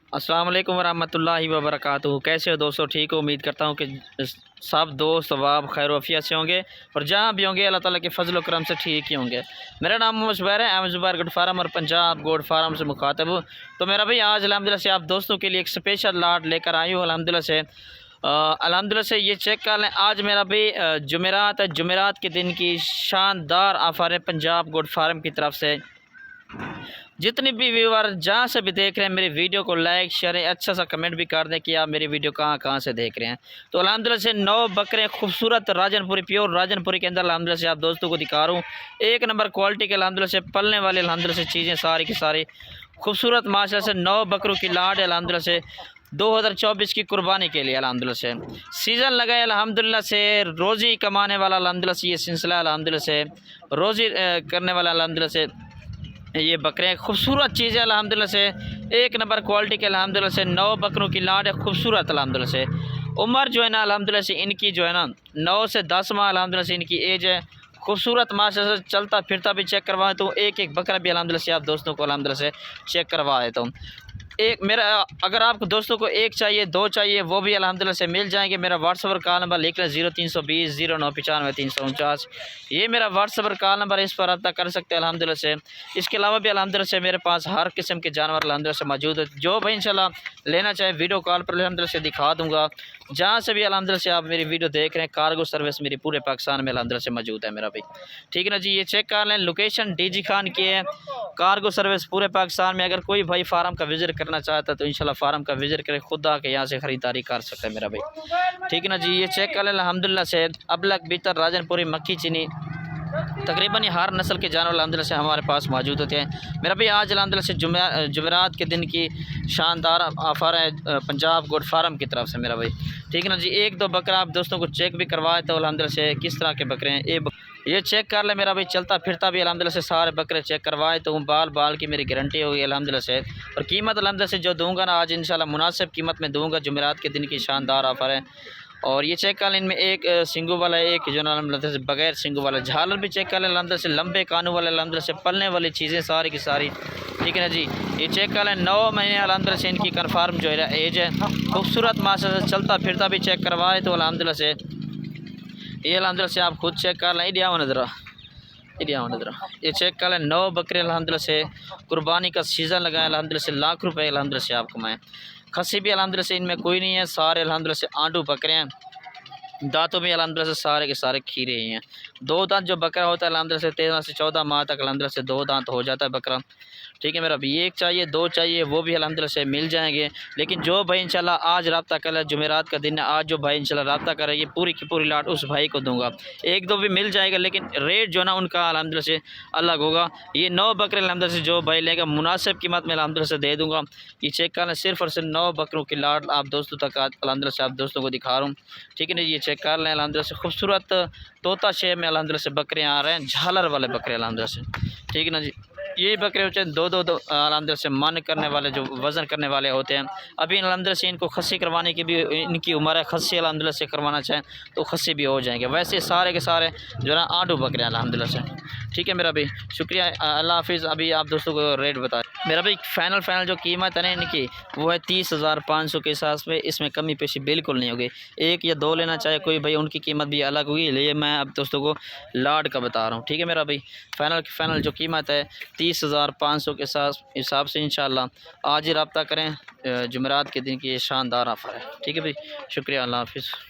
अस्सलाम वालेकुम वरहमतुल्लाहि वबरकातुहू। कैसे हो दोस्तों? ठीक हो? उम्मीद करता हूँ कि सब दोस्त अहबाब खैर वफ़ियत से होंगे और जहाँ भी होंगे अल्लाह ताला के फजल करम से ठीक ही होंगे। मेरा नाम मोहम्मद ज़ुबैर है, अहमद ज़ुबैर गोट फार्म और पंजाब गोट फार्म से मुखातब हूँ। तो मेरा भाई आज अल्हम्दुलिल्लाह से आप दोस्तों के लिए एक स्पेशल लाट लेकर आई हूँ। अल्हम्दुलिल्लाह से ये चेक कर लें। आज मेरा भाई जुमेरात है। जुमेरात के दिन की शानदार ऑफ़र है पंजाब गोट फार्म की तरफ से। जितने भी व्यूवर जहाँ से भी देख रहे हैं मेरी वीडियो को लाइक शेयर अच्छा सा कमेंट भी कर दें कि आप मेरी वीडियो कहाँ कहाँ से देख रहे हैं। तो अल्हम्दुलिल्लाह से 9 बकरे खूबसूरत राजनपुरी प्योर राजनपुरी के अंदर अल्हम्दुलिल्लाह से आप दोस्तों को दिखा रहा हूँ। एक नंबर क्वालिटी के अल्हम्दुलिल्लाह से पलने वाले अल्हम्दुलिल्लाह से चीज़ें सारी की सारी खूबसूरत माशाल्लाह से 9 बकरों की लाड है अल्हम्दुलिल्लाह से 2024 की कुर्बानी के लिए अल्हम्दुलिल्लाह से सीज़न लगाए अल्हम्दुलिल्लाह से रोज़ी कमाने वाला अल्हम्दुलिल्लाह से ये सिलसिला अल्हम्दुलिल्लाह से रोज़ी करने वाला अल्हम्दुलिल्लाह से ये बकरे खूबसूरत चीज़ है अल्हम्दुलिल्लाह से एक नंबर क्वालिटी के अल्हम्दुलिल्लाह से 9 बकरों की लाड है खूबसूरत अल्हम्दुलिल्लाह से। उम्र जो है ना अल्हम्दुलिल्लाह से इनकी जो है ना 9 से 10 माह अल्हम्दुलिल्लाह से इनकी एज है। खूबसूरत माशाल्लाह से चलता फिरता भी चेक करवाएं तो एक एक बकरा भी अल्हम्दुलिल्लाह से आप दोस्तों को अल्हम्दुलिल्लाह से चेक करवा देता हूँ। एक मेरा अगर आपको दोस्तों को एक चाहिए दो चाहिए वो भी अल्हम्दुलिल्लाह से मिल जाएंगे। मेरा व्हाट्सएप और कॉल नंबर लिख लें 0320 0995 349। ये मेरा व्हाट्सएप और कॉल नंबर, इस पर रब्ता कर सकते हैं अल्हम्दुलिल्लाह से। इसके अलावा भी अल्हम्दुलिल्लाह से मेरे पास हर किस्म के जानवर अल्हम्दुलिल्लाह से मौजूद है। जो भाई इंशाल्लाह लेना चाहे वीडियो कॉल पर अल्हम्दुलिल्लाह से दिखा दूँगा। जहाँ से भी अल्हम्दुलिल्लाह से आप मेरी वीडियो देख रहे हैं कार्गो सर्विस मेरी पूरे पाकिस्तान में अल्हम्दुलिल्लाह से मौजूद है मेरा भाई। ठीक है ना जी, ये चेक कर लें। लोकेशन DG खान की है। कार्गो सर्विस पूरे पाकिस्तान में। अगर कोई भाई फार्म का विज़िट करना चाहता है तो इंशाल्लाह फार्म का विज़िट करे, खुद आके यहाँ से ख़रीदारी कर सकता है मेरा भाई। ठीक है ना जी, ये चेक कर लें अल्हम्दुलिल्लाह से अबलग बीतर राजनपुरी मक्खी चीनी तकरीबन हर नस्ल के जानवर अल्हम्दुलिल्लाह से हमारे पास मौजूद होते हैं मेरा भाई। आज अल्हम्दुलिल्लाह से जुमेरात के दिन की शानदार ऑफ़र है पंजाब गोट फार्म की तरफ से मेरा भाई। ठीक है ना जी, एक दो बकरा आप दोस्तों को चेक भी करवाए तो अल्हम्दुलिल्लाह से किस तरह के बकरे हैं ये चेक कर ले मेरा भाई। चलता फिरता भी अल्हम्दुलिल्लाह से सारे बकरे चेक करवाए तो बाल बाल की मेरी गारंटी होगी अल्हम्दुलिल्लाह से। और कीमत अल्हम्दुलिल्लाह से जो दूंगा ना आज इंशाल्लाह मुनासिब कीमत में दूंगा। जुमेरात के दिन की शानदार ऑफ़र है। और ये चेक कर लें, इनमें एक सिंगू वाला है, एक जो ना अल्हम्दुलिल्लाह से बगैर सिंगू वाला। झालर भी चेक कर लें अल्हम्दुलिल्लाह से लंबे कानों वाले अल्हम्दुलिल्लाह से पलने वाली चीज़ें सारी की सारी। ठीक है ना जी, ये चेक कर लें 9 महीने अल्हम्दुलिल्लाह से इनकी कन्फर्म जो है एज है। खूबसूरत माशाल्लाह से चलता फिरता भी चेक करवाए तो अल्हम्दुलिल्लाह से ये अल्हम्दुलिल्लाह से आप खुद चेक कर लें। इंडिया नज़रा ये चेक कर लें 9 बकरे अल्हम्दुलिल्लाह से कुर्बानी का सीज़न लगाए अल्हम्दुलिल्लाह से लाख रुपए अल्हम्दुलिल्लाह से आप कमाएँ। खस्सी भी अल्हम्दुलिल्लाह से इनमें कोई नहीं है, सारे अल्हम्दुलिल्लाह से आंडू बकरे हैं। दांतों में अल्हम्दुलिल्लाह से सारे के सारे खीरे ही हैं। 2 दांत जो बकरा होता है अल्हम्दुलिल्लाह से 13 से 14 माह तक अल्हम्दुलिल्लाह से 2 दांत हो जाता है बकरा। ठीक है मेरा भाई, एक चाहिए दो चाहिए वो भी अल्हम्दुलिल्लाह से मिल जाएंगे। लेकिन जो भाई इंशाल्लाह आज रब्ता कर ले, जुमेरात का दिन है, आज जो भाई इंशाल्लाह रब्ता करेगी पूरी की पूरी लाट उस भाई को दूंगा। एक दो भी मिल जाएगा लेकिन रेट जो ना उनका अल्हम्दुलिल्लाह से अलग होगा। ये 9 बकरे अल्हम्दुलिल्लाह से जो भाई लेगा मुनासिब कीमत में अल्हम्दुलिल्लाह से दे दूँगा। ये चेक कर लें, सिर्फ और सिर्फ 9 बकरों की लाट आप दोस्तों तक अल्हम्दुलिल्लाह से आप दोस्तों को दिखा रहा हूँ। ठीक है ना, ये चेक कर लें अल्हम्दुलिल्लाह से खूबसूरत तोता शेप में अल्हम्दुलिल्लाह से बकरे आ रहे हैं, झालर वाले बकरे अल्हम्दुलिल्लाह से। ठीक है ना जी, ये बकरे होते हैं दो अल्हम्दुलिल्लाह से मन करने वाले जो वज़न करने वाले होते हैं। अभी अल्हम्दुलिल्लाह से इनको खस्सी करवाने की भी इनकी उम्र है। खस्सी अल्हम्दुलिल्लाह से करवाना चाहें तो खस्सी भी हो जाएंगे। वैसे सारे के सारे जो है ना आंडू बकरे हैं अल्हम्दुलिल्लाह से। ठीक है मेरा भाई, शुक्रिया, अल्लाह हाफिज़। अभी आप दोस्तों को रेट बताएं मेरा भाई। फ़ाइनल जो कीमत है ना इनकी वो है 30,500 के हिसाब से। इसमें कमी पेशी बिल्कुल नहीं होगी। एक या दो लेना चाहे कोई भाई उनकी कीमत भी अलग होगी। ये मैं अब दोस्तों को लाड का बता रहा हूँ। ठीक है मेरा भाई, फ़ाइनल जो कीमत है 30,500 के हिसाब से इंशाल्लाह आज ही रब्ता करें। जुमेरात के दिन की ये शानदार ऑफ़र है। ठीक है भाई, शुक्रिया, अल्लाह हाफिज़।